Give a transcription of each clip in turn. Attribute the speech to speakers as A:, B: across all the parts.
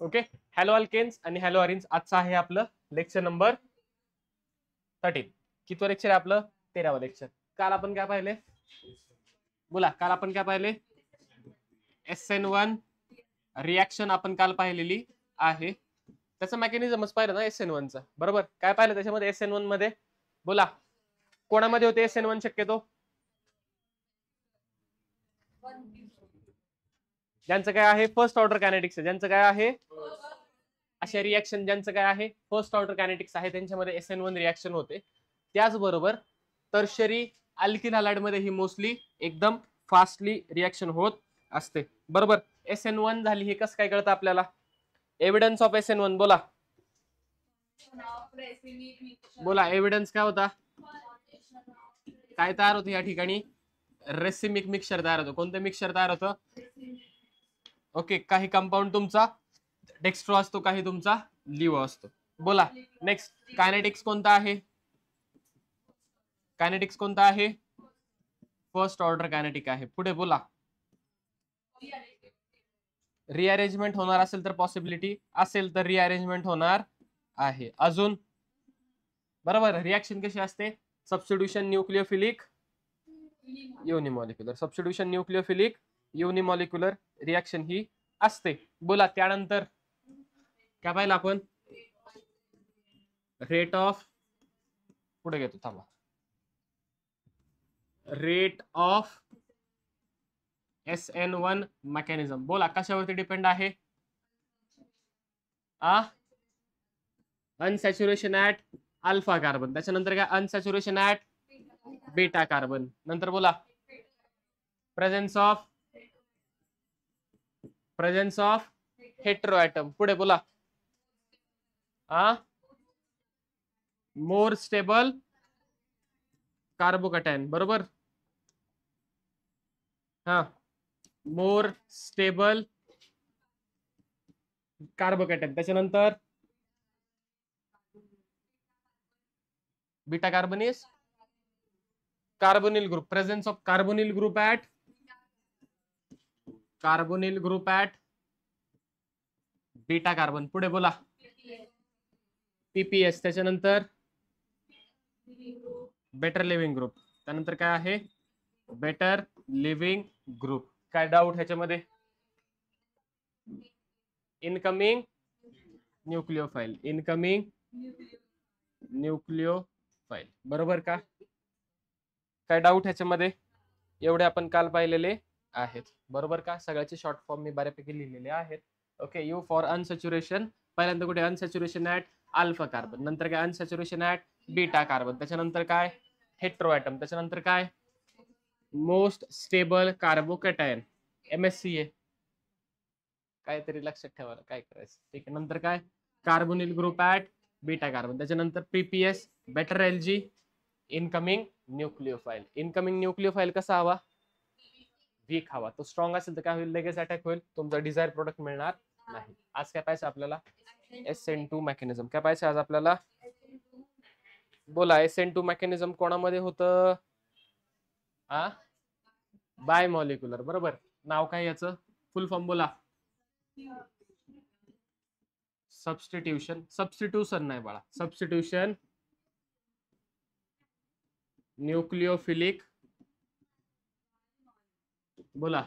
A: Okay, hello alkanes आणि hello arenes, आजचा आहे आपलं लेक्चर नंबर 13. कितवं लेक्चर आहे आपलं? 13वं लेक्चर. काल आपण काय पाहिले? बोला, काल आपण काय पाहिले? SN1 रिॲक्शन आपण काल पाहिलेली आहे. त्याचं मेकॅनिझमच पाहिलं ना SN1 चं, बरोबर? काय पाहिलं त्याच्यामध्ये SN1 मध्ये? बोला, कोणामध्ये होते SN1 शक्यतो? ज्यांचं काय आहे फर्स्ट ऑर्डर कायनेटिक्स, ज्यांचं काय आहे अशा रिॲक्शन ज्यांचं काय आहे फर्स्ट ऑर्डर कायनेटिक्स आहे, त्यांच्यामध्ये SN1 रिॲक्शन होते. त्याचबरोबर टर्शरी अल्किल हॅलाइड मध्ये ही मोस्टली एकदम फास्टली रिॲक्शन होत असते, बरोबर? SN1 झाली हे कसं काय कळतं आपल्याला? एव्हिडन्स ऑफ SN1 बोला. बोला, एव्हिडन्स काय होता? काय तयार होतं या ठिकाणी? रेसिमिक मिक्सचर तयार होतं. कोणतं मिक्सचर तयार होतं? ओके, काही कंपाऊंड तुमचा डेक्स्ट्रो असतो, काही तुमचा लिव्हो असतो. बोला, नेक्स्ट कायनेटिक्स कोणता आहे? कायनेटिक्स कोणता आहे? फर्स्ट ऑर्डर कायनेटिक आहे. पुढे बोला, रिअरेंजमेंट होणार असेल तर पॉसिबिलिटी असेल तर रिअरेंजमेंट होणार आहे. अजून बरोबर, रिॲक्शन कशी असते? Substitution nucleophilic unimolecular, substitution nucleophilic unimolecular reaction ही असते. बोला, त्यानंतर काय पाहिलं आपण? रेट ऑफ, पुढे घेतो थांबा, रेट ऑफ SN1 मेकॅनिझम. बोला, कशावरती डिपेंड आहे? अनसॅच्युरेशन ऍट अल्फा कार्बन, त्याच्यानंतर काय? Unsaturation at beta carbon. नंतर बोला, प्रेझेन्स ऑफ हेटेरो ऍटम. पुढे बोला, मोर स्टेबल कार्बोकॅटायन, बरोबर? More stable carbocation. त्याच्यानंतर beta carbonyl carbonyl group, presence of carbonyl group at beta carbon. पुढे बोला, PPS. त्याच्यानंतर बेटर लिव्हिंग ग्रुप. त्यानंतर काय आहे? Better living group. काय डाऊट ह्याच्यामध्ये? इनकमिंग न्यूक्लिओफाइल, इनकमिंग न्यूक्लिओफाइल, बरोबर का? काय डाऊट ह्याच्यामध्ये? एवढे आपण काल पाहिलेले आहेत, बरोबर का? सगळ्याचे शॉर्ट फॉर्म मी बऱ्यापैकी लिहिलेले आहेत. ओके, यू फॉर अनसॅच्युरेशन, पहिल्यांदा कुठे? अनसॅच्युरेशन ऍट अल्फा कार्बन. नंतर काय? Unsaturation at beta carbon. त्याच्यानंतर काय? Hetero atom. त्याच्यानंतर काय? Most stable carbocation, MSCA. काहीतरी लक्षात ठेवायला काय करायचं, ठीक आहे. नंतर काय? Carbonyl group at beta carbon. त्याच्यानंतर PPS, better LG, incoming nucleophile. Incoming nucleophile कसा हवा? वीक हवा. तो स्ट्रॉंग असेल तर काय होईल? लगेच अटॅक होईल, तुमचा डिझायर प्रोडक्ट मिळणार नाही. आज काय पाहिजे आपल्याला? SN2 mechanism. काय पाहिजे आज आपल्याला? बोला, SN2 मेकॅनिझम कोणामध्ये होतं? बाय मॉलिक्युलर, बरोबर. नाव काय याचं? फुल फॉर्म बोला. सबस्टिट्यूशन नाही बाळा, सबस्टिट्यूशन न्यूक्लियोफिलिक, बोला,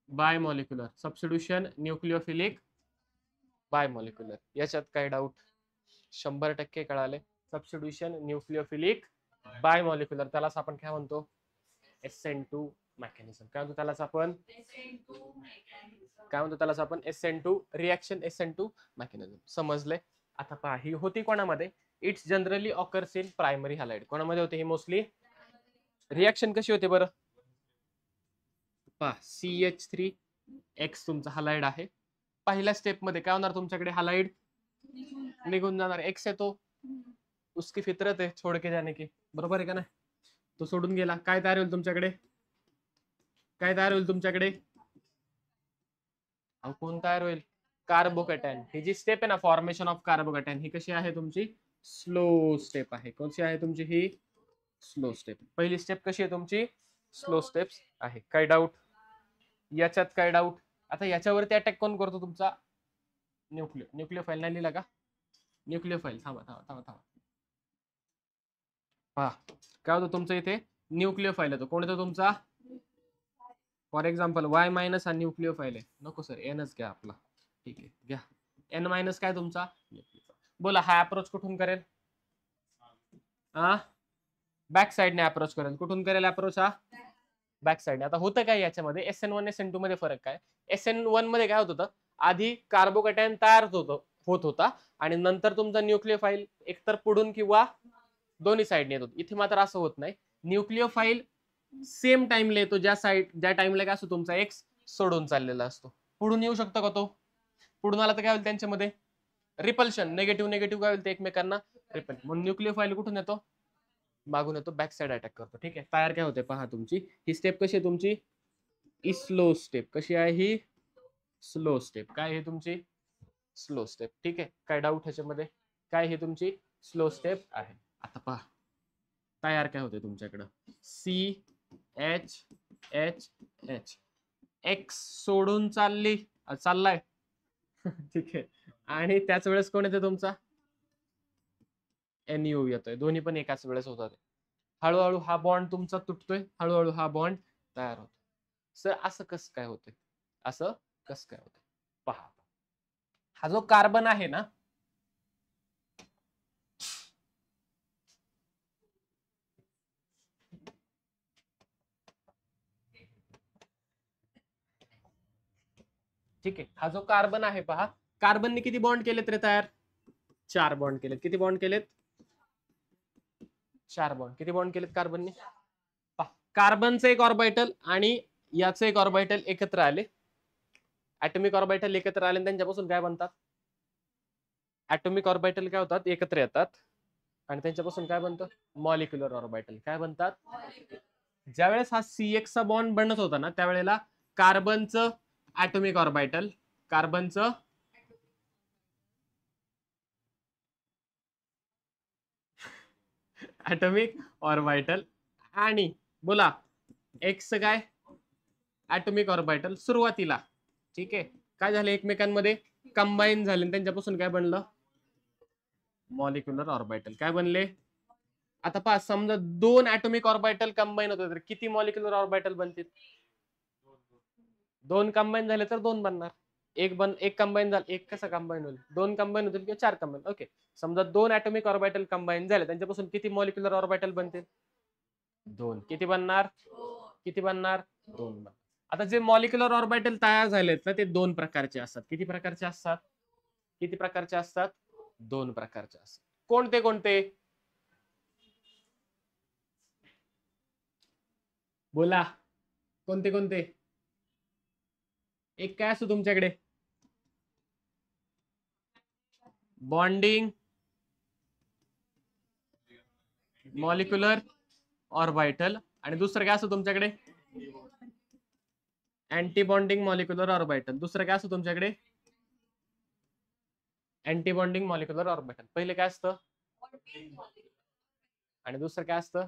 A: bimolecular. Substitution nucleophilic bimolecular. याच्यात काय डाऊट? 100% कळाले. सबस्टिट्यूशन न्यूक्लियोफिलिक बाय मॉलिक्युलर, त्यालाच आपण काय म्हणतो? SN2 mechanism. काय म्हणतो त्यालाच आपण? SN2 reaction, SN2 mechanism. समजले? आता पहा, ही होती कोणामध्ये? It's generally occurs in primary halide. कोणामध्ये होते ही मोस्टली? रिॲक्शन कशी होते बरं? पहा, CH3X तुमचा हॅलाइड आहे. पहिल्या स्टेप मध्ये काय होणार? तुमच्याकडे हॅलाइड निघून जाणार. X येतो, उसकी फितरत है छोड़ के जाने की, बरोबर आहे का नाही? तो सोडून गेला. काय तयार होईल तुमच्याकडे? काय तयार होईल तुमच्याकडे? कोण तयार होईल? कार्बोकॅटायन. ही जी स्टेप आहे ना, फॉर्मेशन ऑफ कार्बोकॅटायन, ही कशी आहे तुमची? स्लो स्टेप आहे. कोणती आहे तुमची ही? Slow step. पहिली स्टेप कशी आहे तुमची? स्लो स्टेप्स आहे. काय डाऊट याच्यात? काय डाऊट? आता याच्यावरती अटॅक कोण करतो तुमचा? न्यूक्लियोफाईल नाही लिहिला का? न्यूक्लियोफाईल. थांबा थांबा थांबा थांबा. पहा काय होतं तुमचं इथे न्यूक्लियोफाईल येतो. कोण येतो तुमचा? फॉर एक्झाम्पल वाय मायनस हा न्यूक्लियोफाईल आहे. नको सर एनच घ्या आपला. ठीक आहे घ्या. एन मायनस काय तुमचा? बोला हा अप्रोच कुठून करेल? हा बॅक साईडने अप्रोच करेल. कुठून करेल अप्रोच? हा बॅक साईडने. आता होतं काय याच्यामध्ये SN1 SN2 मध्ये फरक काय? SN1 मध्ये काय होत होतं? आधी कार्बोकॅटायन तयार होत होता आणि नंतर तुमचा न्यूक्लियोफाईल एकतर पुढून किंवा दोन्ही साईडने येत होता. इथे मात्र असं होत नाही. न्यूक्लियोफाईल सेम टाइमला येतो ज्या टाइमला काय असतो तुमचा एक्स सोडून चाललेला असतो. पुढून येऊ शकतो का तो? पुढून आला तर काय होईल त्यांच्यामध्ये? रिपल्शन. निगेटिव्ह निगेटिव्ह काय होईल ते एकमेकांना रिपल. म्हणून न्यूक्लियोफाईल कुठून येतो? मागून येतो, बॅक साईड अटॅक करतो. ठीक आहे. तयार काय होते पहा तुमची ही स्टेप कशी आहे तुमची? ही स्लो स्टेप. कशी आहे ही? Slow step. काय आहे तुमची? Slow step. ठीक आहे. काय डाऊट ह्याच्यामध्ये? काय हे तुमची स्लो स्टेप आहे. आता पहा तयार काय होते तुमच्याकडं? CHH एक्स सोडून चाललाय. ठीक आहे. आणि त्याच वेळेस कोण येते तुमचा? NU येतोय. दोन्ही पण एकाच वेळेस होतात. हळूहळू हा बॉन्ड तुमचा तुटतोय. हळूहळू हा बॉन्ड तयार होतो. सर असं कसं काय होतंय? असं कसं काय होतंय? पहा हा जो कार्बन आहे ना, ठीक आहे. हा जो कार्बन आहे पहा, कार्बनने किती बॉन्ड केलेत रे तयार? 4 बॉन्ड केलेत. किती बॉन्ड केलेत? 4 बॉन्ड. किती बॉन्ड केलेत कार्बनने? कार्बनचं एक ऑर्बिटल आणि याचं एक ऑर्बिटल एकत्र आले. ऍटॉमिक ऑर्बिटल एकत्र आले त्यांच्यापासून काय बनतात? ऍटॉमिक ऑर्बिटल काय होतात? एकत्र येतात आणि त्यांच्यापासून काय बनतं? Molecular orbital. काय बनतात? ज्यावेळेस हा CX चा बॉन्ड बनत होता ना त्यावेळेला कार्बनचं ऍटॉमिक ऑर्बिटल, कार्बनचं ऍटॉमिक ऑर्बिटल आणि बोला एक्स काय? ऍटॉमिक ऑर्बिटल सुरुवातीला. ठीक आहे. काय झालं? एकमेकांमध्ये कंबाईन झाले त्यांच्यापासून काय बनलं? Molecular orbital. काय बनले? आता पहा समजा 2 ऍटॉमिक ऑर्बिटल कंबाईन होते तर किती मॉलिक्युलर ऑर्बिटल बनतील? 2 कंबाईन झाले तर 2 बनणार. एक कंबाईन झालं, एक कसा कंबाईन होईल? 2 कंबाईन होतील किंवा 4 कंबाईन. ओके. समजा 2 ऍटॉमिक ऑर्बिटल कंबाईन झाले त्यांच्यापासून किती मॉलिक्युलर ऑर्बिटल बनतील? 2. किती बनणार? किती बनणार? 2 बनणार. आता जे मॉलिक्युलर ऑर्बिटल तयार झालेत ना ते 2 प्रकारचे असतात. किती प्रकारचे असतात? किती प्रकारचे असतात? 2 प्रकारचे असतात. कोणते कोणते? बोला कोणते कोणते? एक काय असतो तुमच्याकडे? बॉन्डिंग मॉलिक्युलर ऑर्बिटल आणि दुसरं काय असतं तुमच्याकडे? Anti bonding molecular orbital. दुसरं काय असतं तुमच्याकडे? Anti bonding molecular orbital. पहिले काय असतं? आणि दुसरं काय असतं?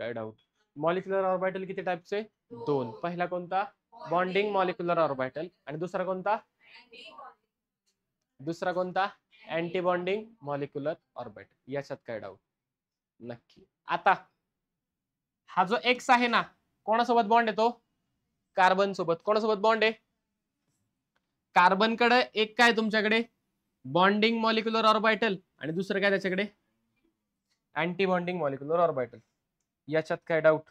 A: काय डाऊट? मॉलिक्युलर ऑर्बिटल किती टाइपचे? 2. पहिला कोणता? बॉन्डिंग मॉलिक्युलर ऑर्बिटल आणि दुसरा कोणता? दुसरा कोणता? Anti bonding molecular orbital. याच्यात काय डाऊट? नक्की. आता हा जो एक्स आहे ना कोणासोबत बॉन्ड येतो? कार्बन सोबत. कोणासोबत बॉन्ड आहे? कार्बनकडे एक काय तुमच्याकडे? बॉन्डिंग मॉलिक्युलर ऑर्बिटल आणि दुसरं काय त्याच्याकडे? Anti bonding molecular orbital. याच्यात काय डाऊट?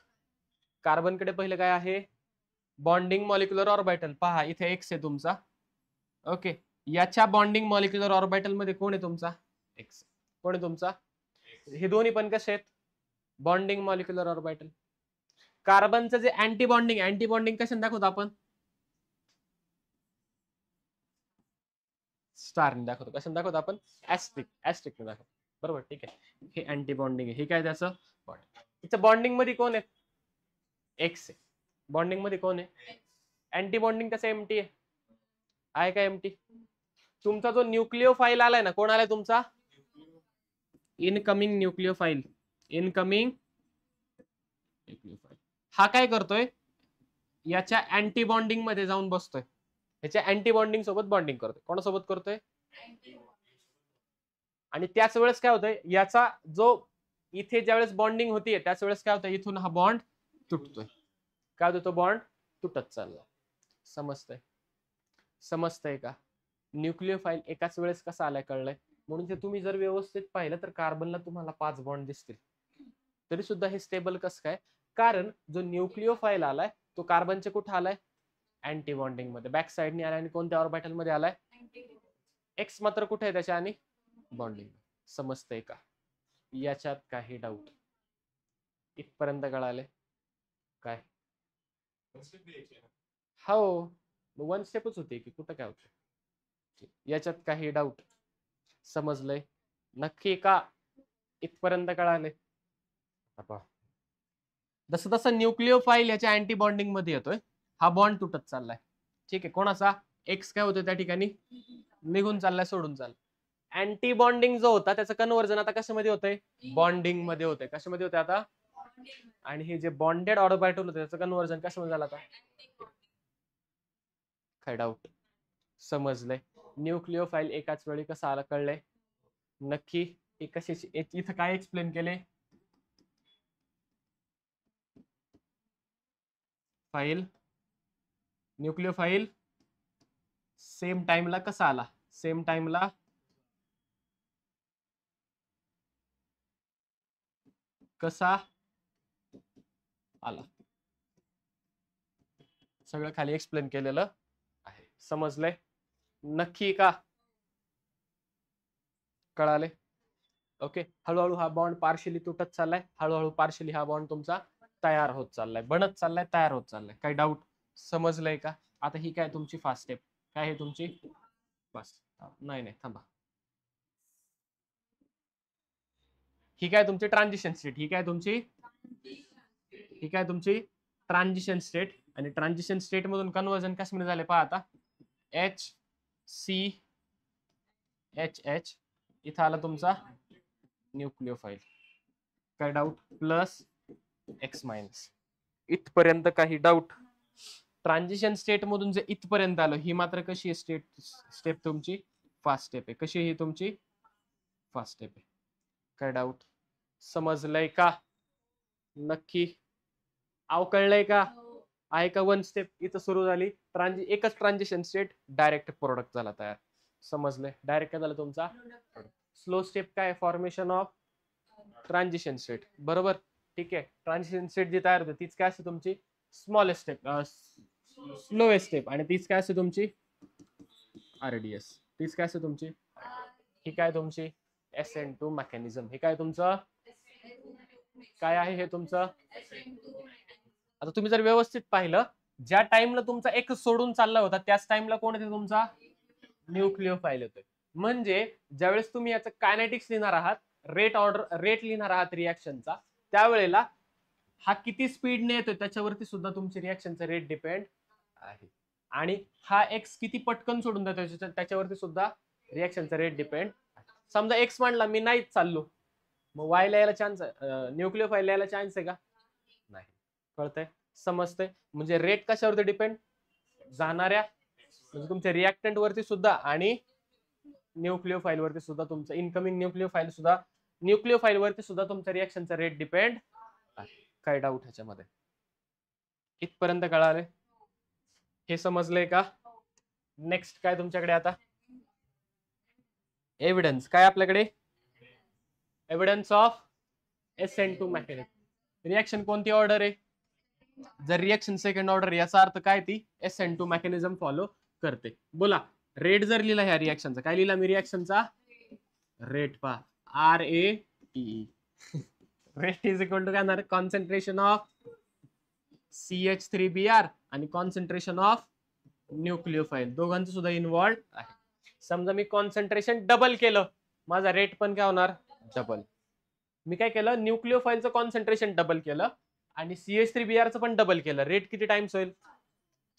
A: कार्बनकडे पहिलं काय आहे? Bonding molecular orbital. पहा इथे एक्स आहे तुमचा. ओके. याच्या बॉन्डिंग मॉलिक्युलर ऑर्बिटल मध्ये कोण आहे तुमचा? एक्स. कोण आहे तुमचा? हे दोन्ही पण कसे आहेत? Bonding molecular orbital. कार्बनचं जे अँटी बॉन्डिंग कशाने दाखवतो आपण? स्टारने दाखवतो. कशाने दाखवतो आपण? ऍस्ट्रिक दाखवतो. बरोबर. ठीक आहे. हे अँटी बॉन्डिंग आहे. हे काय त्याचं? बॉन्डिंग. बॉन्डिंग मध्ये कोण आहे? एक्स आहे. बॉन्डिंग मध्ये कोण आहे? अँटी बॉन्डिंग कसं एमटी आहे का एमटी? तुमचा जो न्यूक्लियोफाईल आलाय ना कोण आलाय तुमचा? इनकमिंग न्यूक्लियोफाईल. इनकमिंग न्यूक्लियोफाईल. हा काय करतोय? याच्या अँटी बॉन्डिंग मध्ये जाऊन बसतोय, ह्याच्या अँटी बॉन्डिंग सोबत बॉन्डिंग करतोय. कोणासोबत करतोय? आणि त्याच वेळेस काय होतंय, याचा जो इथे ज्यावेळेस बॉन्डिंग होतीये त्याच वेळेस काय होतं, इथून हा बॉन्ड तुटतोय. काय होतो, बॉन्ड तुटत चालला. समजतंय? समजतंय का? न्यूक्लिओफाईल एकाच वेळेस कसा आलाय कळलंय. म्हणून ते तुम्ही जर व्यवस्थित पाहिलं तर कार्बनला तुम्हाला 5 बॉन्ड दिसतील, तरी सुद्धा हे स्टेबल कसं काय? कारण जो न्यूक्लिओफाईल आलाय तो कार्बनचे कुठे आलाय? अँटी बॉन्डिंग मध्ये, बॅक साइडने आलाय. आणि कोणत्या ऑर्बिटल मध्ये आलाय? एक्स मात्र कुठे आहे त्याच्या आणि बॉन्डिंग. समजतंय का? याच्यात काही डाऊट? इथपर्यंत कळाले काय? हो, 1 स्टेपच होती की, कुठं काय होतं. याच्यात काही डाऊट? समजलंय नक्की का? इथपर्यंत कळाले? जसं जसं न्यूक्लिओफाईल याच्या अँटी बॉन्डिंग मध्ये येतोय, हा बॉन्ड तुटत चाललाय. ठीक आहे, कोणाचा? एक्स काय होतं त्या ठिकाणी? निघून चाललाय, सोडून चाललाय. अँटी बॉन्डिंग जो होता त्याचं कन्व्हर्जन आता कशामध्ये होतंय? बॉन्डिंग मध्ये होतंय. कशामध्ये होतंय आता? आणि हे जे बॉन्डेड ऑर्बिटल होते त्याचं कन्व्हर्जन कशामध्ये झालं आता? काय डाऊट? समजलंय. न्यूक्लिओफाईल एकाच वेळी कसं आलं कळलंय नक्की? कशाची इथं काय एक्सप्लेन केले? फाईल, न्यूक्लिओफाईल सेम टाइमला कसा आला? सेम टाइमला कसा आला? सगळं खाली एक्सप्लेन केलेलं आहे. समजलंय नक्की का? कळाले? ओके. हळूहळू हा बॉन्ड पार्शियली तुटत चाललाय, हळूहळू पार्शियली हा बॉन्ड तुमचा तयार होत चाललाय, बनत चाललाय, तयार होत चाललाय. काही डाऊट? समजलंय का? आता ही काय तुमची फास्ट स्टेप? काय आहे तुमची फास्ट? नाही नाही, थांबा. ही काय तुमची ट्रान्झिशन स्टेट? ही काय तुमची? ही काय तुमची ट्रान्झिशन स्टेट. आणि ट्रान्झिशन स्टेट मधून कन्व्हर्जन कशामध्ये झाले पहा आता? एच सी एच एच, इथं आला तुमचा न्यूक्लिओफाईल. काय डाऊट? Plus x minus. इथपर्यंत काही डाऊट? ट्रान्झिशन स्टेट मधून जे इथपर्यंत आलं, ही मात्र कशी आहे स्टेप तुमची? फास्ट स्टेप आहे. कशी ही तुमची? फास्ट स्टेप आहे. काय डाऊट? समजलंय का नक्की? कळलंय का? आहे का? 1 स्टेप इथं सुरू झाली, एकच ट्रान्झिशन स्टेट, डायरेक्ट प्रोडक्ट झाला तयार. समजलंय? डायरेक्ट काय झालं तुमचा? स्लो स्टेप काय? Formation of transition state. बरोबर, ठीक आहे. ट्रान्झिशन स्टेट जी तयार होते तीच काय असते तुमची? Smallest step, slowest step. आणि तीच काय असते तुमची? RDS. तीच काय असते तुमची? ही काय तुमची? SN2 mechanism. हे काय तुमचं? काय आहे हे तुमचं? आता तुम्ही जर व्यवस्थित पाहिलं, ज्या टाइमला तुमचा एक सोडून चालला होता त्याच टाइमला कोण येते तुमचा? न्यूक्लिओफाईल येतोय. म्हणजे ज्यावेळेस तुम्ही याचं कायनेटिक्स लिहिणार आहात, रेट लिहिणार आहात रिॲक्शनचा, त्यावेळेला हा किती स्पीडने येतोय त्याच्यावरती सुद्धा तुमची रिॲक्शनचा रेट डिपेंड आहे. आणि हा एक्स किती पटकन सोडून देतो त्याच्यावरती सुद्धा रिॲक्शनचा रेट डिपेंड. समजा एक्स म्हणला मी नाहीच चाललो, मग वायला यायला चान्स, न्यूक्लिओफाईल यायला चान्स आहे का? नाही. कळतंय? समजतंय? म्हणजे रेट कशावरती डिपेंड? जाणाऱ्या, म्हणजे तुमच्या रिॲक्टंट वरती सुद्धा आणि न्यूक्लिओफाईल वरती सुद्धा, तुमचं इनकमिंग न्यूक्लिओफाईल वरती सुद्धा तुमच्या रिॲक्शनचा रेट डिपेंड आहे. काय डाऊट ह्याच्यामध्ये? इथपर्यंत कळाले? हे समजलंय का? नेक्स्ट काय तुमच्याकडे आता? एव्हिडन्स. काय आपल्याकडे? Evidence of SN2 mechanism. Reaction कोणती ऑर्डर आहे? जर रिॲक्शन सेकंड ऑर्डर, याचा अर्थ काय? ती SN2 मेकॅनिझम फॉलो करते. बोला. रेट जर लिहिला ह्या रिॲक्शनचा, काय लिहिला मी रिॲक्शनचा? रेट पहा, RATE. Rate is equal to काय होणार? कॉन्सन्ट्रेशन ऑफ CH3Br आणि कॉन्सन्ट्रेशन ऑफ न्यूक्लिओफाईल, दोघांचं सुद्धा इन्व्हॉल्व आहे. समजा मी कॉन्सन्ट्रेशन डबल केलं, माझा रेट पण काय होणार? डबल. मी काय केलं? न्यूक्लिओफाईलचं कॉन्सन्ट्रेशन डबल केलं आणि CH3Br चं पण डबल केलं. रेट किती टाइम्स होईल?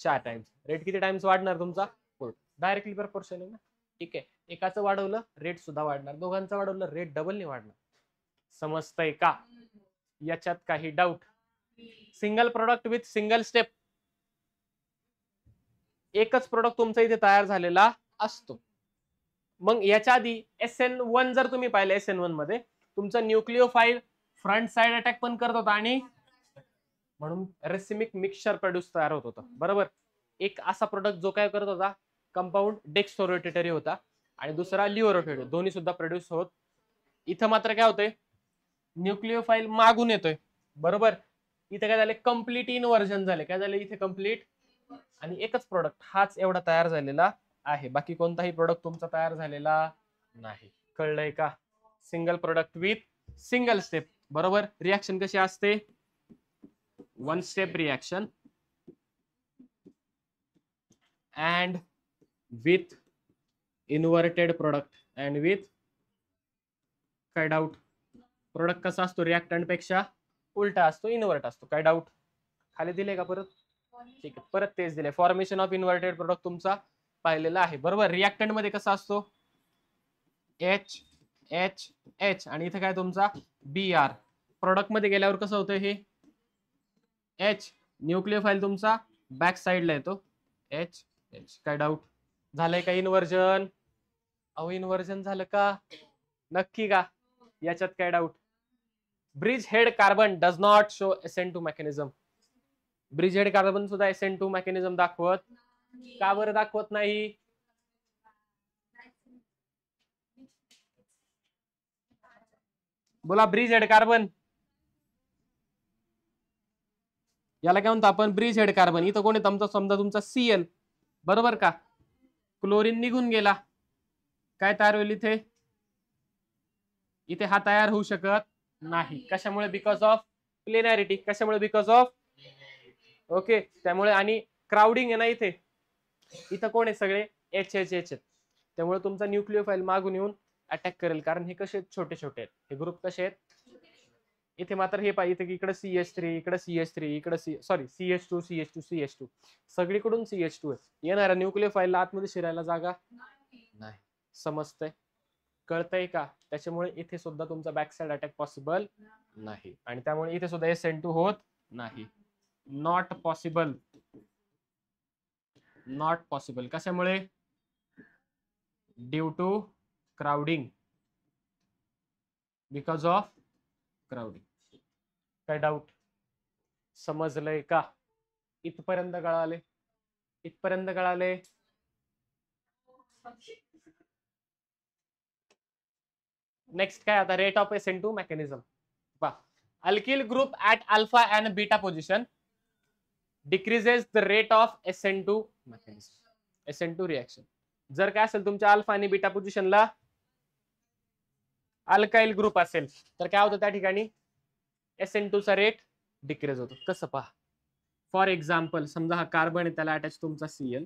A: 4 टाइम्स. रेट किती टाइम्स वाढणार तुमचा? डायरेक्टली प्रपोर्शन आहे ना. ठीक आहे. एकाचं वाढवलं रेट सुद्धा वाढणार, दोघांचं वाढवलं रेट डबल नाही वाढणार. समजतंय का? याच्यात काही doubt? Single product with single step. एकच प्रोडक्ट तुमचा इथे तयार झालेला असतो. मग याच्या आधी SN1 जर तुम्ही पाहिलं, SN1 मध्ये तुमचा न्यूक्लिओफाईल फ्रंट साइड अटॅक पण करत होता आणि म्हणून रेसिमिक मिक्सचर प्रोड्यूस तयार होत होता. बरोबर. एक असा प्रोडक्ट जो काय करत होता, कंपाऊंड डेक्स्ट्रोरोटेटरी होता आणि दुसरा लिओरोटेटरी, दोन्ही सुद्धा प्रोड्यूस होत. इथं मात्र काय होतंय, न्यूक्लिओफाईल मागून येतोय. बरोबर. इथे काय झाले, कम्प्लीट इनव्हर्जन झाले. काय झाले इथे, कम्प्लीट, आणि एकच प्रोडक्ट हाच एवढा तयार झालेला आहे. बाकी कोणताही प्रोडक्ट तुमचा तयार झालेला नाही. कळलंय का? Single product with single step. बरोबर. रिएक्शन कशी असते, one step reaction and with inverted product and with, काय डाऊट, प्रोडक्ट कसा असतो रिएक्टंट पेक्षा उलटा असतो, इन्व्हर्ट असतो. काय डाऊट? खाली दिले का परत? ठीक आहे, परत तेच दिले. फॉर्मेशन ऑफ इन्व्हर्टेड प्रोडक्ट तुमचा पाहिलेला आहे. बरोबर. रिएक्टंट मध्ये कसा असतो, H H H आणि इथे काय तुमचा Br. प्रोडक्ट मध्ये गेल्यावर कसं होतं, हे H न्यूक्लिओफाईल तुमचा बॅक साइडला येतो, H H. काय डाऊट? झालंय का इन्व्हर्जन? अहो इन्व्हर्जन झालं का? नक्की का? याच्यात काय doubt? Bridge head carbon does not show SN2 mechanism. Bridge head carbon सुद्धा SN2 मेकॅनिझम दाखवत का बरं दाखवत नाही? बोला. ब्रिज हेड कार्बन, याला काय म्हणतो आपण, ब्रिज हेड कार्बन. इथं कोणी तुमचा, समजा तुमचा Cl. बरोबर का? क्लोरीन निघून गेला, काय तयार होईल इथे? इथे हा तयार होऊ शकत नाही. कशामुळे? Because of planarity. कशामुळे? बिकॉज ऑफ, ओके, त्यामुळे. आणि क्राउडिंग आहे ना इथे. इथं कोण आहे, सगळे H. त्यामुळे तुमचा न्यूक्लिओफाईल मागून येऊन अटॅक करेल. कारण हे कसे छोटे छोटे आहेत, हे ग्रुप कसे आहेत. इथे मात्र हे पाहिजे की इकडे CH3, इकडे CH3, इकडे CH2 CH2 CH2, सगळीकडून CH2 आहे. येणाऱ्या न्यूक्लिओफाईलला आतमध्ये शिरायला जागा नाही. समजतंय? कळतंय का? त्याच्यामुळे इथे सुद्धा तुमचा बॅक साइड अटॅक पॉसिबल नाही. आणि त्यामुळे इथे सुद्धा SN2 होत नाही. Not possible. Not possible. कशामुळे? Due to crowding. Because of crowding. काय डाऊट? समजलंय का? इथपर्यंत कळाले? इथपर्यंत कळाले? नेक्स्ट काय आता, rate of SN2 mechanism. Alkyl group at alpha and beta position decreases the rate of SN2 mechanism. SN2 reaction जर काय असेल तुमच्या अल्फा आणि बीटा पोझिशनला अल्काइल ग्रुप असेल तर काय होतं त्या ठिकाणी, SN2 चा रेट डिक्रीज होतो. कसं पहा, फॉर एक्झाम्पल समजा हा कार्बन आहे, त्याला अटॅच तुमचा Cl.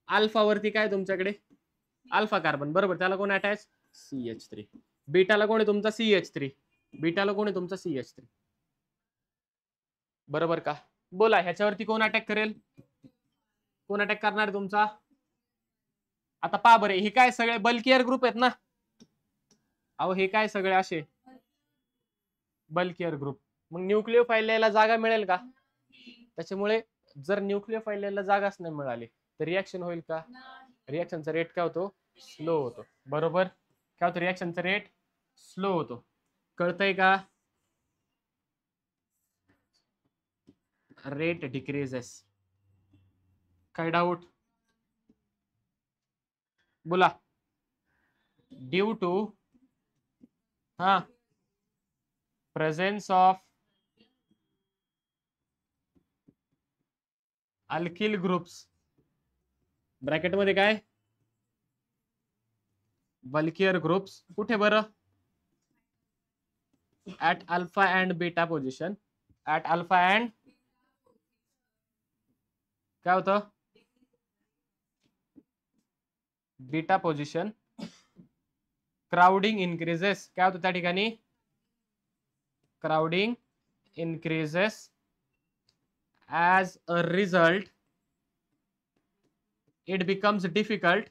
A: अल्फा वरती काय तुमच्याकडे अल्फा कार्बन. बरोबर. त्याला कोण अटॅच, CH3. बीटाला कोण आहे तुमचा CH3. बीटाला कोण आहे तुमचा CH3. बरोबर का? बोला, ह्याच्यावरती कोण अटॅक करेल? कोण अटॅक करणार तुमचा? आता पहा बरे, हे काय सगळे बल्कियर ग्रुप आहेत ना. अहो हे काय सगळे असे बल्कियर ग्रुप. मग न्यूक्लिओफाईल यायला जागा मिळेल का? त्याच्यामुळे जर न्यूक्लिओफाईल यायला जागाच नाही मिळाली तर रिएक्शन होईल का? रिएक्शनचा रेट काय होतो, स्लो होतो. बरोबर. काय होतं, रिएक्शनचा रेट स्लो होतो. कळतंय का? Rate decreases. काय डाऊट? बोला. Due to presence of alkyl groups, bracket मध्ये काय, बल्कियर ग्रुप्स. कुठे बरं? At alpha and beta position. At alpha and काय होतं, बीटा पोझिशन. Crowding increases. काय होतं त्या ठिकाणी, crowding increases. As a result it becomes difficult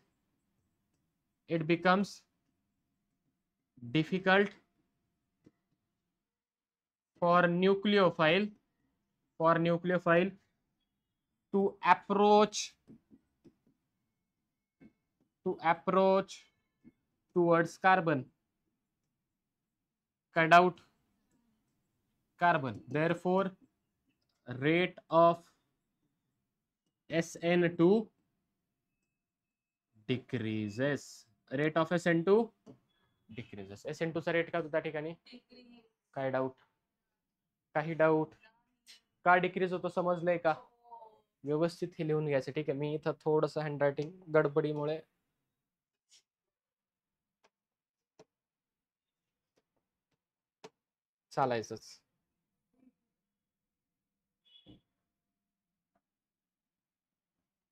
A: for nucleophile to approach to approach towards carbon. काय doubt? Carbon. Therefore rate of SN2 decreases. Rate of SN2 decreases. SN2 चा rate काय होता त्या ठिकाणी? काय डाऊट? काही डाऊट? का decrease होतो समजलंय का? व्यवस्थित हे लिहून घ्यायचं. ठीक आहे, मी इथं थोडस हँडरायटिंग गडबडीमुळे चालायचंच.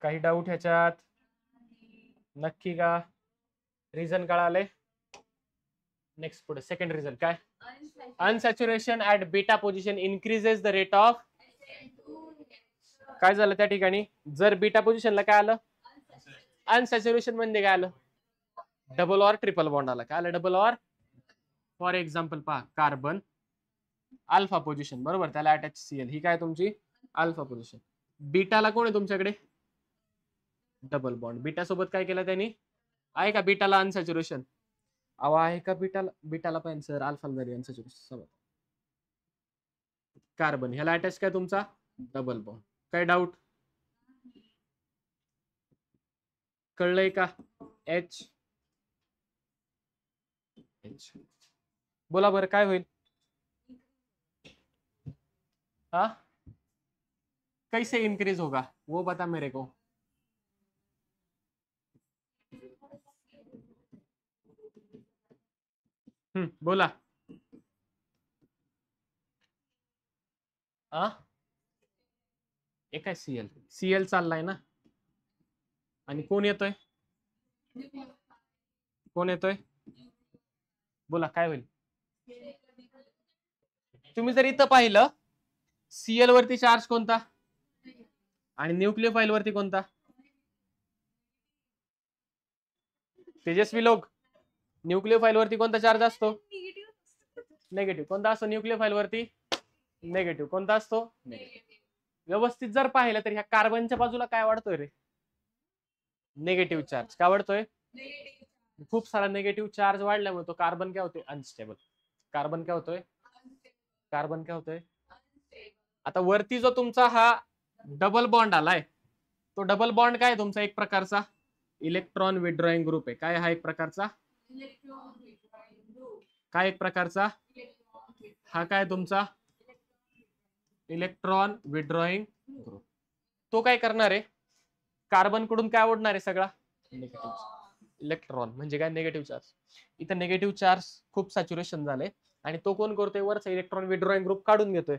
A: काही डाऊट ह्याच्यात? नक्की का? रिझन कळाले? नेक्स्ट पुढे सेकंड रिझन काय? Unsaturation at beta position increases the rate of. काय झालं त्या ठिकाणी? जर बीटा पोझिशनला काय आलं? अनसॅच्युरेशन म्हणजे काय आलं? डबल ऑर ट्रिपल बॉन्ड आला. काय आलं? Double or. फॉर एक्झाम्पल पहा, कार्बन अल्फा पोझिशन, बरोबर, त्याला अटॅच सीएल, ही काय तुमची अल्फा पोझिशन. बीटाला कोण आहे तुमच्याकडे? Double bond. बीटा सोबत काय केलं त्यांनी? आहे का बीटाला अनसॅच्युरेशन? अहो आहे का बीटाला? बीटाला पण सर अल्फाला जरी अनसॅच्युरेशन सोबत. कार्बन ह्याला अटॅच काय तुमचा? Double bond. काय डाऊट? कळलंय का? एच एच बोला बरं काय होईल? हाँ कैसे इंक्रीज होगा वो बता मेरे को. बोला. एक आहे सीएल. सीएल चाललाय ना, आणि कोण येतोय? कोण येतोय? बोला काय होईल? तुम्ही जर इथं पाहिलं, सीएल वरती चार्ज कोणता आणि न्यूक्लियोफाइल वरती कोणता? तेजस्वी लोक, न्यूक्लियोफाइल वरती कोणता चार्ज असतो? नेगेटिव्ह. कोणता असतो न्यूक्लियोफाइल वरती? नेगेटिव्ह. कोणता असतो? व्यवस्थित जर पाहिलं तर ह्या कार्बनच्या बाजूला काय वाढतोय रे? Negative charge. का वाढतोय? खूप सारा नेगेटिव्ह चार्ज वाढल्यामुळे तो कार्बन काय होतोय? अनस्टेबल. कार्बन काय होतोय? कार्बन काय होतोय? आता वरती जो तुमचा हा डबल बॉन्ड आलाय, तो डबल बॉन्ड काय तुमचा? एक प्रकारचा इलेक्ट्रॉन विड्रॉइंग ग्रुप आहे. काय हा एक प्रकारचा? काय एक प्रकारचा? हा काय तुमचा? Electron withdrawing group. तो काय करणार आहे? कार्बन कडून काय ओढणार आहे? सगळा निगेटिव्ह इलेक्ट्रॉन. म्हणजे काय? Negative charge. इथं निगेटिव्ह चार्ज खूप सॅच्युरेशन झाले आणि तो कोण करतोय? वरचा इलेक्ट्रॉन विड्रॉइंग ग्रुप काढून घेतोय.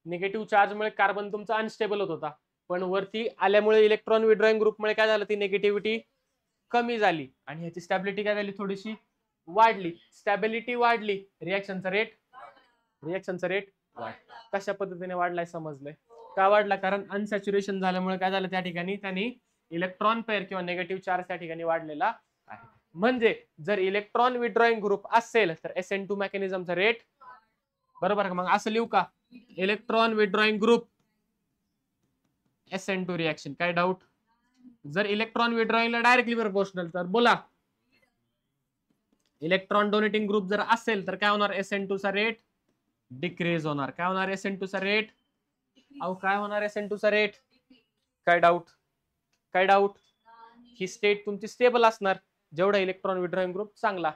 A: निगेटिव्ह चार्जमुळे कार्बन तुमचा अनस्टेबल होत होता, पण वरती आल्यामुळे इलेक्ट्रॉन विड्रॉइंग ग्रुपमुळे काय झालं? ती निगेटिव्हिटी कमी झाली आणि ह्याची स्टॅबिलिटी काय झाली? थोडीशी वाढली. स्टॅबिलिटी वाढली, रिएक्शनचा रेट वाढला. कशा पद्धतीने वाढलाय समजलंय का? वाढला कारण अनसॅच्युरेशन झाल्यामुळे काय झालं त्या ठिकाणी? त्यांनी इलेक्ट्रॉन पेअर किंवा निगेटिव्ह चार्ज त्या ठिकाणी वाढलेला आहे. म्हणजे जर इलेक्ट्रॉन विड्रॉइंग ग्रुप असेल तर SN2 मेकॅनिझमचा रेट, बरोबर का? मग असं लिहू का? Electron withdrawing group SN2 reaction. काय डाऊट? जर इलेक्ट्रॉन विड्रॉइंगला डायरेक्टली प्रोपोर्शनल तर बोला. इलेक्ट्रॉन डोनेटिंग ग्रुप जर असेल तर काय होणार? SN2 चा रेट डिक्रीज होणार. काय होणार? SN2 चा रेट. अहो काय होणार? SN2 चा रेट. काय डाऊट? काय डाऊट? ही स्टेट तुमची स्टेबल असणार जेवढा इलेक्ट्रॉन विड्रॉइंग ग्रुप चांगला.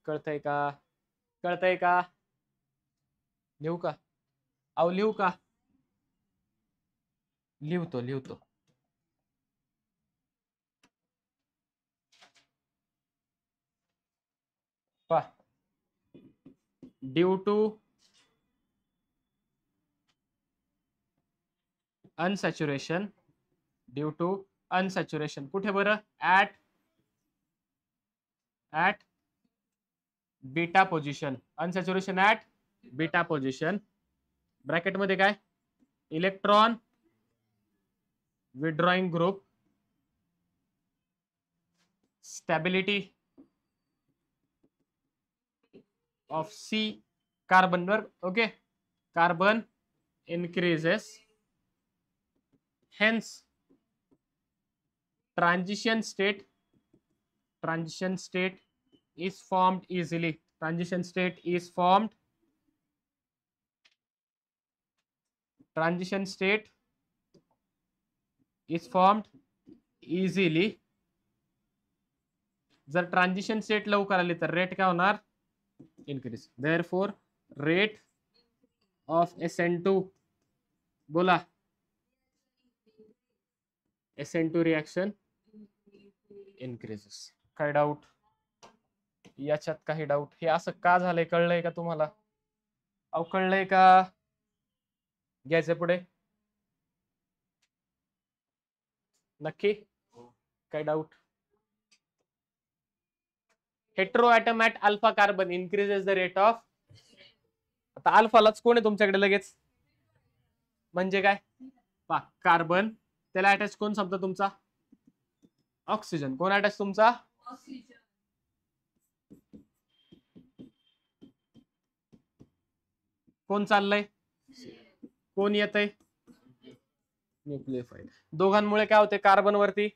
A: कळतंय का? कळतंय का? लिहू का? अहो लिहू का? लिहतो. पहा, due to unsaturation. Due to unsaturation कुठे बरं? At beta position. Unsaturation at beta position. Bracket मध्ये काय? Electron withdrawing group stability of C carbon वर. Okay, carbon increases, hence transition state transition state is formed easily. Transition state is formed. Transition state is formed easily. जर transition state लवकर आली तर rate काय होणार? Increase. Therefore rate of SN2, बोला, SN2 reaction increases. काय doubt याच्यात? काही डाऊट? हे असं का झालंय कळलंय का तुम्हाला? अहो कळलंय का? घ्यायचं पुढे नक्की? काय डाऊट? Heteroatom at alpha carbon increases the rate of. आता अल्फालाच कोण आहे तुमच्याकडे लगेच? म्हणजे काय? पा कार्बन, त्याला अटॅच कोण समजा तुमचा? ऑक्सिजन. कोण अटॅच तुमचा? कोण चाललंय? कोण येतंय? न्यूक्लियोफाइल. दोघांमुळे काय होते? कार्बन वरती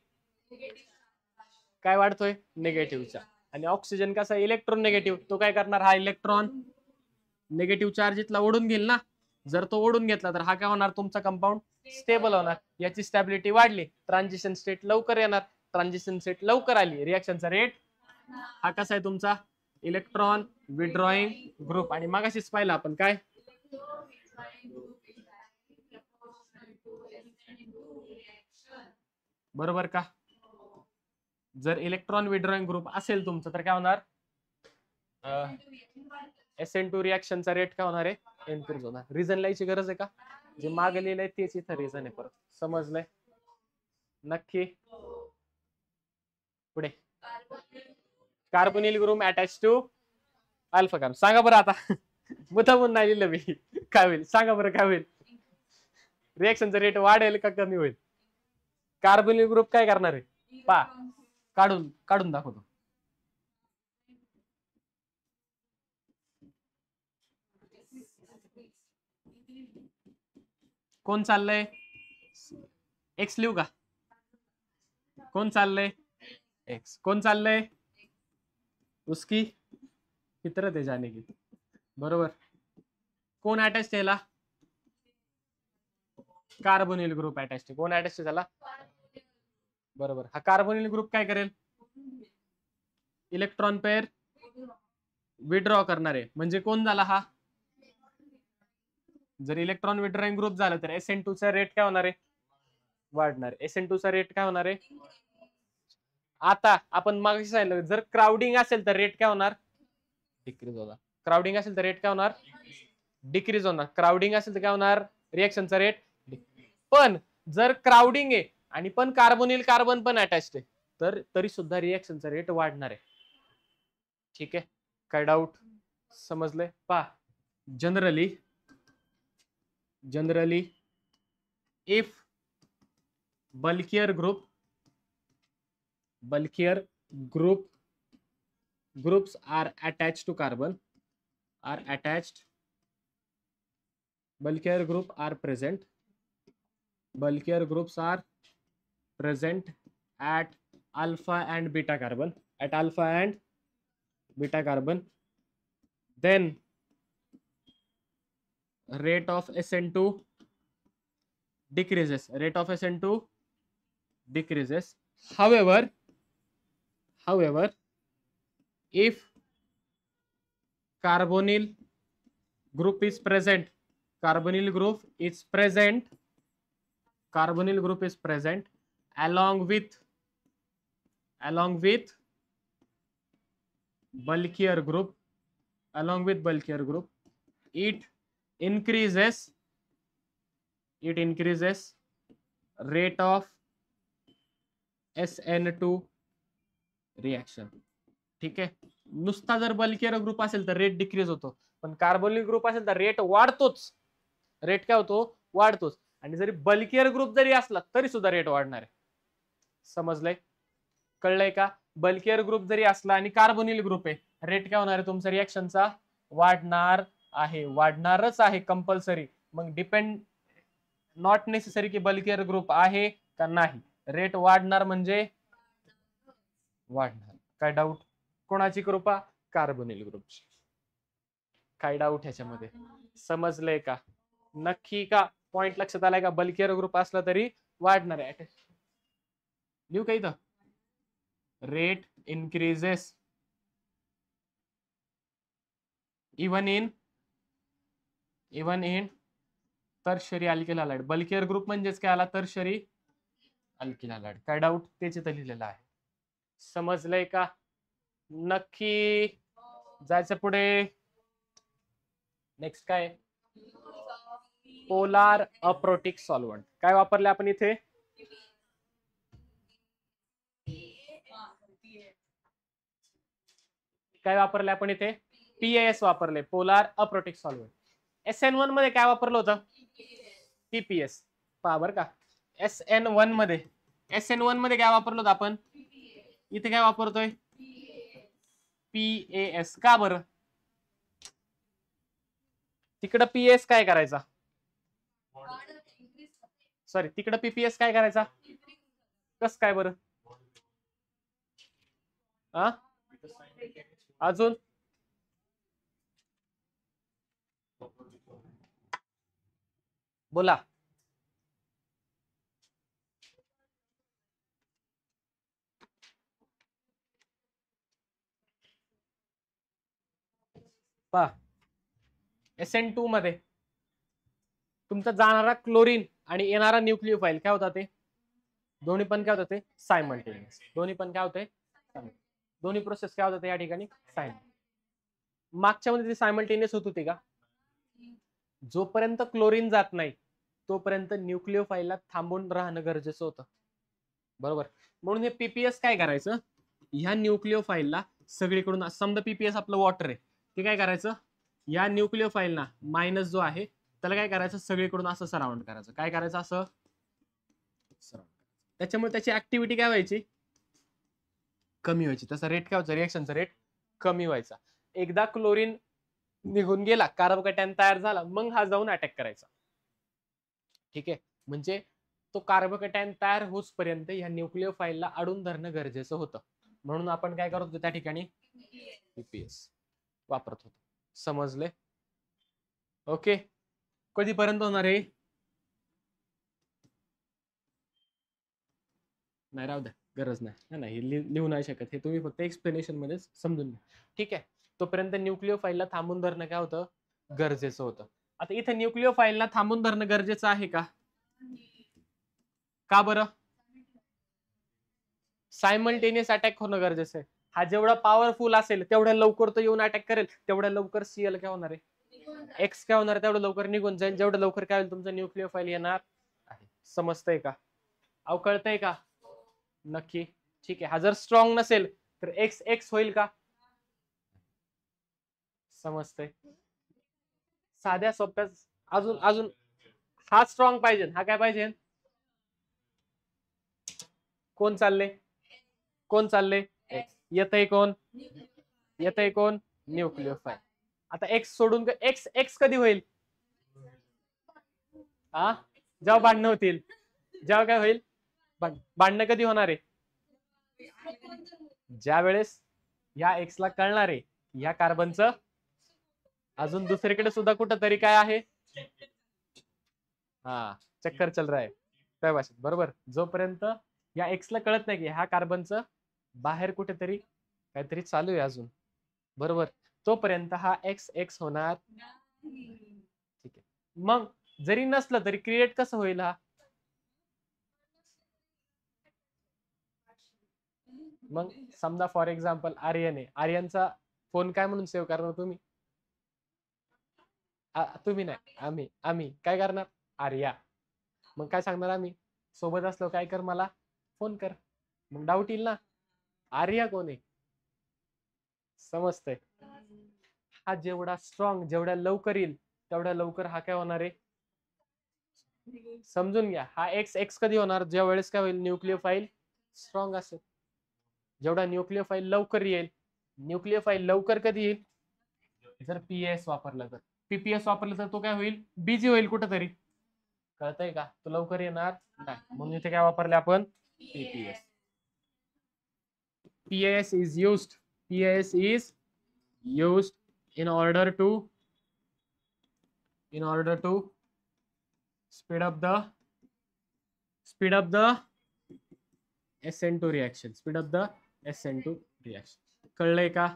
A: काय वाढतोय? निगेटिव्हचा. आणि ऑक्सिजन कसा? Electron negative. तो काय करणार? हा इलेक्ट्रॉन निगेटिव्ह चार्ज इथला ओढून घेईल ना. जर तो ओढून घेतला तर हा काय होणार? तुमचा कंपाऊंड स्टेबल होणार. याची स्टॅबिलिटी वाढली, ट्रान्झिशन स्टेट लवकर येणार. ट्रान्झिशन स्टेट लवकर आली, रिएक्शनचा रेट हा कसा आहे तुमचा? Electron withdrawing group. आणि मगाशीच पाहिलं आपण काय? बरोबर का? जर इलेक्ट्रॉन विड्रॉइंग ग्रुप असेल तुमचं तर काय होणार? SN2 रिएक्शनचा रेट काय होणार आहे? इन्क्रीज होणार. रिझन लिहायची गरज आहे का? जे मागे लिहिलंय तेच इथं रिझन आहे. परत समजलंय? नक्की? पुढे carbonyl group attach to alpha carbon. सांगा बरं आता. मुद्दामून नाही लिहिलं मी. काय होईल सांगा बरं? काय होईल? रिएक्शनचा रेट वाढेल का कमी होईल? कार्बोनिल ग्रुप काय करणार आहे? पा काढून दाखवतो. कोण चाललंय? एक्स लिहू का? कोण चाललंय? एक्स. कोण चाललंय? उसकी फितरत है जाने की. बरोबर. कोण अटॅच त्याला? Carbonyl group attach. कोण अटॅच झाला? बरोबर. हा कार्बोनिल ग्रुप काय करेल? इलेक्ट्रॉन पेअर विड्रॉ करणार आहे. म्हणजे कोण झाला हा? जर इलेक्ट्रॉन विड्रॉइंग ग्रुप झाला तर SN2 चा रेट काय होणार आहे? वाढणार. SN2 चा रेट काय होणार आहे? आता आपण मागे सांगितलं जर क्राउडिंग असेल तर रेट काय होणार? डिक्रीज होणार. क्राउडिंग असेल तर रेट काय होणार? डिक्रीज होणार. क्राउडिंग असेल तर काय होणार? रिएक्शनचा रेट. पण जर क्राउडिंग आहे आणि पण कार्बोनिल कार्बन पण अटॅच्ड आहे तर तरी सुद्धा रिएक्शनचा रेट वाढणार आहे. ठीक आहे? काय डाऊट? समजलंय? पहा, generally if bulkier groups are attached to carbon, bulkier groups are present at alpha and beta carbon, then rate of SN2 decreases. However, if carbonyl group is present along with bulkier group, it increases rate of SN2 reaction. ठीक आहे? नुसता जर bulkier group असेल तर rate decrease होतो, पण carbonyl group असेल तर रेट वाढतोच. रेट काय होतो? वाढतोच. आणि जरी बल्कियर ग्रुप जरी असला तरी सुद्धा रेट वाढणार आहे. समजलंय? कळलंय का? बल्कियर ग्रुप जरी असला आणि कार्बोनिल ग्रुप आहे, रेट काय होणार आहे तुमचा रिएक्शनचा? वाढणार आहे. वाढणारच आहे कंपल्सरी. मग डिपेंड नॉट नेसेसरी की बल्कियर ग्रुप आहे का नाही, रेट वाढणार म्हणजे वाढणार. काय डाऊट? कोणाची कृपा? कार्बोनिल ग्रुपची. काय डाऊट ह्याच्यामध्ये? समजलंय का? नक्की का? पॉइंट लक्षात आलाय का? बल्कियर ग्रुप असला तरी वाढणार आहे. लिहू का इथं? Rate increases even in tertiary alkyl halide. Bulkier group म्हणजेच काय आला? Tertiary alkyl halide. काय डाऊट? त्याचे तर लिहिलेलं आहे. समजलंय का? नक्की. जायचं पुढे. नेक्स्ट काय? Polar aprotic solvent. काय वापरले आपण इथे? काय वापरले आपण इथे? PAS वापरले, पोलार अप्रोटिक सॉल्व्हंट. SN1 मध्ये काय वापरलं होतं? PPS. पहा बरं का, SN1 मध्ये काय वापरलं होतं आपण? इथे काय वापरतोय? PAS. का बरं? तिकडं PS काय करायचा? सॉरी, तिकडं PPS काय करायचा? कस काय बरं? अजून बोला. पहा, SN2 मध्ये तुमचा जाणारा क्लोरीन आणि येणारा न्यूक्लिओफाईल काय होता? ते दोन्ही पण काय होतं? ते सायमल्टेनियस. दोन्ही पण काय होते? दोन्ही प्रोसेस काय होतात या ठिकाणी? मागच्या मध्ये ते सायमल्टेनियस होत होते का? जोपर्यंत क्लोरीन जात नाही तोपर्यंत न्यूक्लिओफाईलला थांबून राहणं गरजेचं होतं, बरोबर. म्हणून हे PPS काय करायचं? ह्या न्यूक्लिओफाईलला सगळीकडून, समजा PPS आपलं वॉटर आहे, ते काय करायचं? या न्यूक्लिओफाईलना मायनस जो आहे त्याला काय करायचं? सगळीकडून असं सराउंड करायचं. काय करायचं? असं सराउंड. त्याच्यामुळे त्याची ऍक्टिव्हिटी काय व्हायची? कमी व्हायची. तसा रेट काय व्हायचा? रिएक्शनचा रेट कमी व्हायचा. एकदा क्लोरीन निघून गेला, कार्बोकॅटायन तयार झाला, मग हा जाऊन अटॅक करायचा. ठीक आहे. म्हणजे तो कार्बोकॅटायन तयार होईपर्यंत ह्या न्यूक्लिओफाईलला अडून धरणं गरजेचं होतं. म्हणून आपण काय करत होतो त्या ठिकाणी? PPS वापरत होतो. समजले? ओके. कधीपर्यंत होणार आहे? नाही, राहू द्या, गरज नाही. लिहू नाही शकत हे, तुम्ही फक्त एक्सप्लेनेशन मध्ये समजून घ्या. ठीक आहे. तोपर्यंत न्यूक्लिओफाईलला थांबून धरणं काय होतं? गरजेचं होतं. आता इथे न्यूक्लिओफाईलला थांबून धरणं गरजेचं आहे का? का बरं? सायमल्टेनियस अटॅक होणं गरजेचं आहे. हा जेवढा पॉवरफुल असेल तेवढ्या लवकर तो येऊन अटॅक करेल, तेवढ्या लवकर CL काय होणार आहे? X काय होणार? तेवढं लवकर निघून जाईल. जेवढं लवकर काय होईल? तुमचं न्यूक्लिओफाईल येणार आहे. समजतंय का? कळतंय का? नक्की. ठीक आहे. हा जर स्ट्रॉंग नसेल तर X होईल का? समजतंय? साध्या सोप्या. अजून हा स्ट्रॉंग पाहिजे. हा काय पाहिजे? कोण चालले? येतंय कोण? न्यूक्लिओफाईल. आता X सोडून X कधी होईल? जेव्हा भांडणं होतील. जेव्हा काय होईल? भांडणं कधी होणार आहे? ज्या वेळेस या X ला कळणार आहे या कार्बनचं अजून दुसरीकडे सुद्धा कुठंतरी काय आहे? चक्कर चल रहा है, त्या भाषेत, बरोबर. जोपर्यंत या X ला कळत नाही की ह्या कार्बनचं बाहेर कुठेतरी काहीतरी चालू आहे अजून, बरोबर, तोपर्यंत हा X होणार. ठीक आहे. मग जरी नसलं तरी क्रिएट कसं होईल? हा मग समजा फॉर एक्झाम्पल आर्यन आहे. आर्यनचा फोन काय म्हणून सेव्ह करणार तुम्ही? तुम्ही नाही, आम्ही काय करणार? आर्या. मग काय सांगणार आम्ही? सोबत असलो काय कर, मला फोन कर. मग डाऊट येईल ना, आर्या कोण आहे? समजतंय? हा जेवढा स्ट्रॉंग, जेवढ्या लवकर येईल तेवढ्या लवकर हा काय होणार आहे? समजून घ्या. हा X कधी होणार? ज्या वेळेस काय होईल? न्यूक्लिओफाईल स्ट्रॉंग असेल. जेवढा न्यूक्लिओफाईल लवकर येईल. न्यूक्लिओफाईल लवकर कधी येईल? जर PAS वापरलं तर. PPS वापरलं तर तो काय होईल? बिझी होईल कुठंतरी. कळतंय का? तो लवकर येणार नाही. म्हणून इथे काय वापरले आपण? PPS. PAS is used. PAS is used in order to speed up the SN2 reaction. Speed up the SN2 reaction. कळलंय का?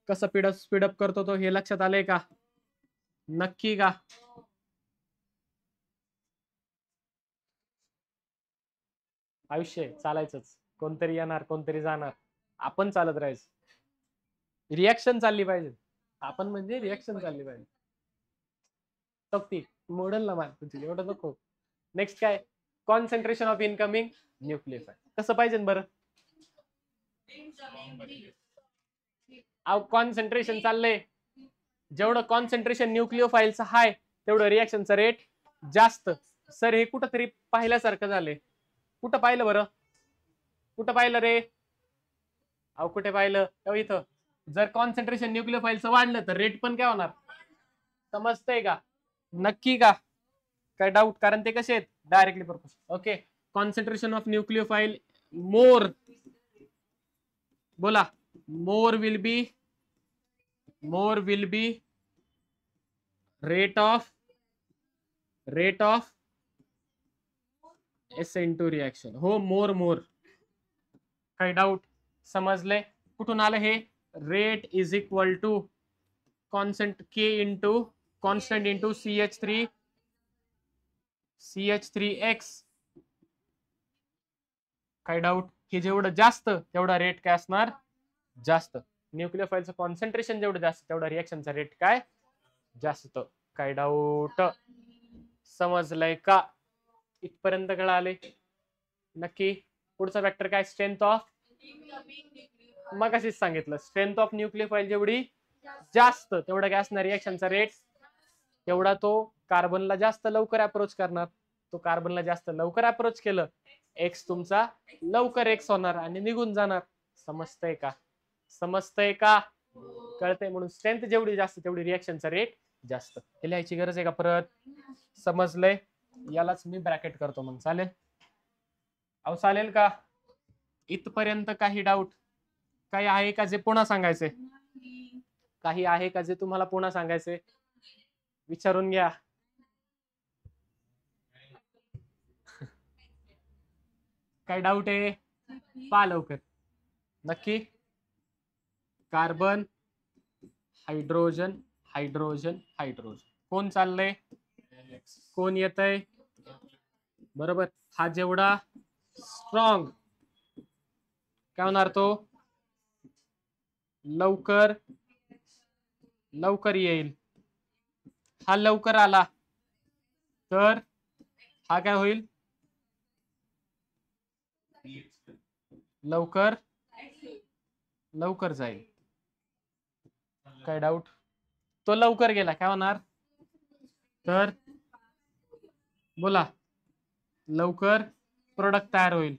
A: कसं स्पीड अप करतो तो हे लक्षात आलंय का? नक्की का? आयुष्य चालायचंच, कोणतरी येणार कोणतरी जाणार, आपण चालत राहायचं. रिॲक्शन चालली पाहिजे, आपण म्हणजे रिॲक्शन चालली पाहिजे. मॉडेलला मार तुझी एवढं नको. नेक्स्ट काय? Concentration of incoming nucleophile. कसं पाहिजे बरं? कॉन्सन्ट्रेशन चाललंय, जेवढं कॉन्सन्ट्रेशन न्यूक्लियोफाइलचं हाय तेवढं रिॲक्शनचा रेट जास्त. सर हे कुठं तरी पाहिल्यासारखं झालंय. कुठं पाहिलं बरं? कुठं पाहिलं रे? कुठे पाहिलं? इथं. जर कॉन्सन्ट्रेशन न्यूक्लियोफाइलचं वाढलं तर रेट पण काय होणार? समजतंय का? नक्की का? काय डाऊट? कारण ते कसे आहेत directly purpose. Okay, concentration of nucleophile more, बोला, more will be rate of SN2 reaction. हो, मोर. काही डाऊट? समजले? कुठून आलं हे? Rate is equal to constant K into constant into CH3X. काय डाऊट? हे जेवढं जास्त तेवढा रेट काय असणार? जास्त. न्यूक्लियोफाइलचं कॉन्सन्ट्रेशन जेवढं जास्त तेवढा रिएक्शनचा रेट काय? जास्त. काय डाऊट? समजलंय का? इथपर्यंत कळाले? नक्की. पुढचा फॅक्टर काय? स्ट्रेंथ ऑफ, मग अशीच सांगितलं, स्ट्रेंथ ऑफ न्यूक्लियोफाइल जेवढी जास्त तेवढा काय असणार रिएक्शनचा रेट? तेवढा तो कार्बनला जास्त लवकर अप्रोच करणार. तो कार्बनला जास्त लवकर अप्रोच केलं, एक्स तुमचा लवकर एक्स होणार आणि निघून जाणार. समजतंय का? कळतंय? म्हणून स्ट्रेंथ जेवढी जास्त तेवढी रिएक्शनचा रेट जास्त. हे लिहायची गरज आहे का परत? समजलंय? यालाच मी ब्रॅकेट करतो मग. चालेल? चालेल का? इथपर्यंत काही डाऊट? काही आहे का जे पुन्हा सांगायचंय? काही आहे का जे तुम्हाला पुन्हा सांगायचंय? विचारून घ्या. काय डाऊट आहे? पहा लवकर. नक्की. Carbon, hydrogen, hydrogen, hydrogen. कोण चाललंय? कोण येतंय? बरोबर. हा जेवढा स्ट्रॉंग काय होणार तो लवकर येईल. हा लवकर आला तर हा काय होईल? लवकर जाईल. काय डाऊट? तो लवकर गेला काय होणार? तर बोला, लवकर प्रोडक्ट तयार होईल.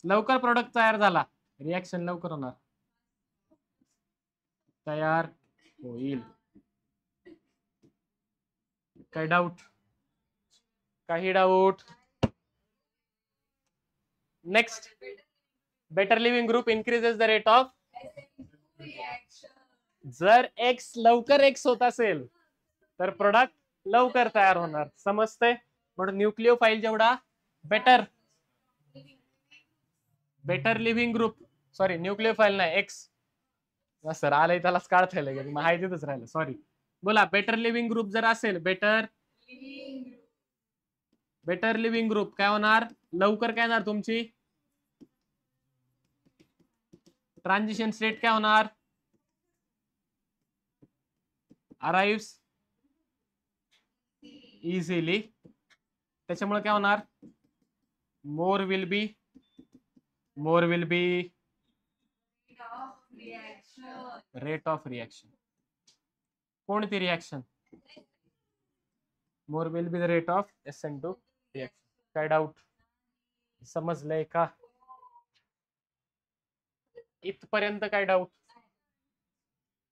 A: लवकर प्रोडक्ट तयार झाला, रिएक्शन लवकर होणार, तयार होईल. काय डाऊट? काही doubt? Next, better living group increases the rate of. जर एक्स लवकर एक्स होत असेल तर प्रोडक्ट लवकर तयार होणार. समजतंय? म्हणून न्यूक्लियोफाइल जेवढा better living group, sorry nucleophile नाही, एक्स. सर आलंय त्यालाच काढता येईल, माहितीच राहिलं, सॉरी. बोला, बेटर लिव्हिंग ग्रुप जर असेल, बेटर लिव्हिंग ग्रुप काय होणार? लवकर काय होणार तुमची ट्रान्झिशन स्टेट? काय होणार? Arrives easily. त्याच्यामुळे काय होणार? More will be rate of reaction. कोणती reaction? More will be the rate of SN2 reaction. काय डाऊट? समजलंय का? इथपर्यंत काय डाऊट?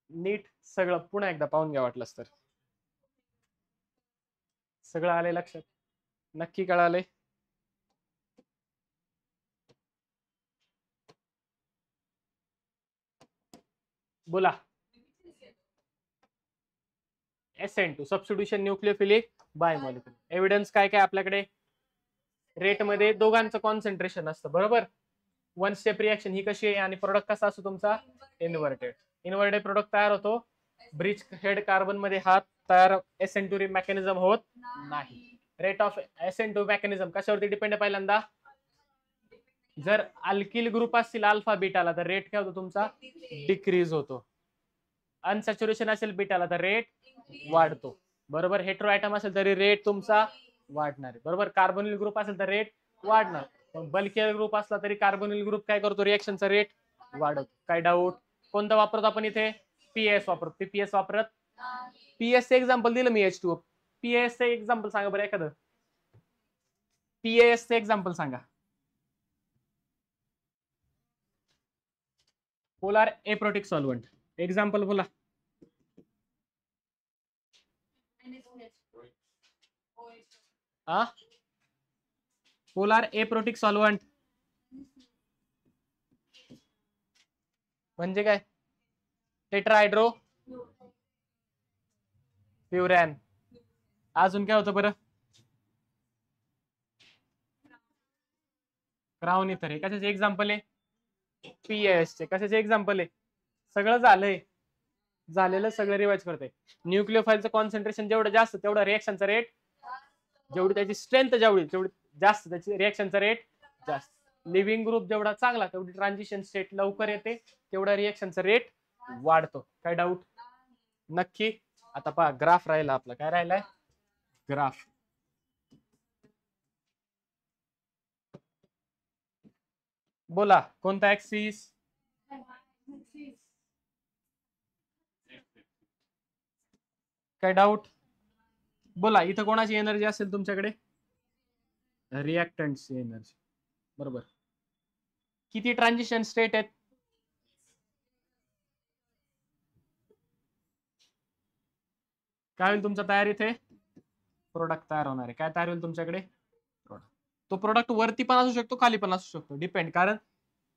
A: नीट सगळं पुन्हा एकदा पाहून घ्या वाटलंच तर. सगळं आले लक्षात? नक्की कळाले? बोला. SN2 substitution nucleophilic बायमॉलिक्युलर. एव्हिडन्स काय काय आपल्याकडे? रेट मध्ये दोघांचं कॉन्सन्ट्रेशन असतं बरोबर. वन स्टेप रिएक्शन ही कशी आहे आणि प्रोडक्ट कसा असतो तुमचा? इन्व्हर्टेड. इन्व्हर्टेड प्रोडक्ट तयार होतो. ब्रिज हेड कार्बन मध्ये हा तयार SN2 मेकॅनिझम होत नाही. रेट ऑफ SN2 मेकॅनिझम कशावरती डिपेंड आहे? पहिल्यांदा जर अल्किल ग्रुप असतील अल्फा बीटाला तर रेट काय होतो तुमचा? डिक्रीज होतो. अनसॅच्युरेशन असेल बीटाला तर रेट वाढतो बरोबर. हेटेरो आयटम असेल तरी रेट तुमचा वाढणार आहे बरोबर. कार्बोनिल ग्रुप असेल तर रेट वाढणार. बल्कियल ग्रुप असला तरी कार्बोनिल ग्रुप काय करतो? रिएक्शनचा रेट वाढवतो. काय डाऊट? कोणतं वापरतो आपण इथे? पीएस वापरतो. पीपीएस वापरत? पीएस एक्झाम्पल दिलं मी H2O. पीएस एक्झाम्पल सांगा बरं एखादं. पीएस एक्झाम्पल सांगा. Polar aprotic solvent. एक्झाम्पल बोला. पोलार एप्रोटिक सॉल्व्हंट म्हणजे काय? टेट्राहायड्रो प्युरॅन. अजून काय होतं बरं? क्राउन इथर. हे कशाचे एक्झाम्पल आहे? पीएस चे. कशाचे एक्झाम्पल आहे? सगळं झालंय. झालेलं सगळं रिवाइज करते. न्यूक्लियोफाईलचं कॉन्सन्ट्रेशन जेवढं जास्त तेवढा रिएक्शनचा रेट, जेवढी त्याची स्ट्रेंथ जेवढी जास्त त्याची रिएक्शनचा रेट जास्त. लिव्हिंग ग्रुप जेवढा चांगला तेवढी ट्रान्झिशन स्टेट लवकर येते, तेवढा रिएक्शनचा रेट वाढतो. काय डाऊट? नक्की. आता पहा ग्राफ राहिला आपला. काय राहिलाय? ग्राफ. बोला कोणता ऍक्सिस? काय डाऊट? बोला. इथं कोणाची एनर्जी असेल तुमच्याकडे? रिएक्टंटची एनर्जी बरोबर. किती ट्रान्झिशन स्टेट आहेत? काय होईल तुमचा तयार? इथे प्रोडक्ट तयार होणार आहे. काय तयार होईल तुमच्याकडे? प्रोडक्ट. तो प्रोडक्ट वरती पण असू शकतो खाली पण असू शकतो, डिपेंड. कारण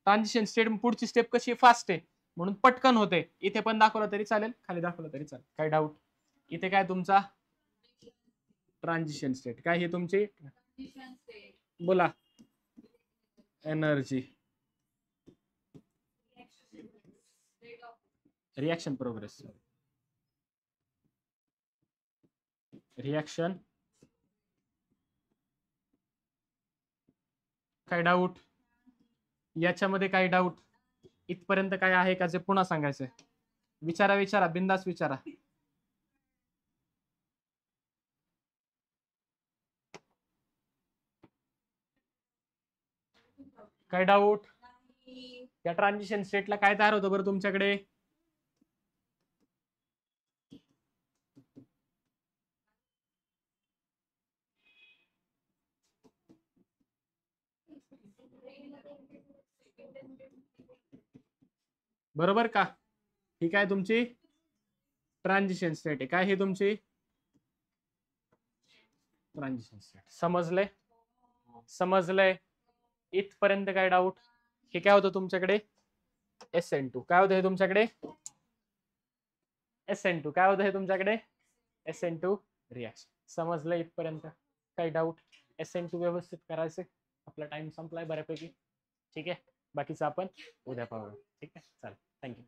A: ट्रान्झिशन स्टेट पुढची स्टेप कशी फास्ट आहे म्हणून पटकन होते. इथे पण दाखवलं तरी चालेल, खाली दाखवलं तरी चालेल. काय डाऊट? इथे काय तुमचा ट्रान्झिशन स्टेट. काय हे तुमची? बोला. एनर्जी. Reaction progress. रिएक्शन. काय डाऊट? याच्यामध्ये काय डाऊट? इथपर्यंत काय आहे का जे पुन्हा सांगायचंय? विचारा विचारा, बिंदास विचारा. काय डाऊट? या ट्रान्झिशन स्टेटला काय तयार होतं बरं तुमच्याकडे? बरोबर का? ही काय तुमची ट्रान्झिशन स्टेट आहे. काय ही तुमची ट्रान्झिशन स्टेट. समजलंय? समजलंय? इथपर्यंत काय डाऊट? हे काय होतं तुमच्याकडे? SN2. काय होतं हे तुमच्याकडे? SN2. काय होतं हे तुमच्याकडे? SN2 reaction. समजलं इथपर्यंत? काही डाऊट? SN2 व्यवस्थित करायचे. आपला टाइम संपलाय बऱ्यापैकी. ठीक आहे. बाकीचं आपण उद्या पाहूया. ठीक आहे. चालेल. थँक्यू.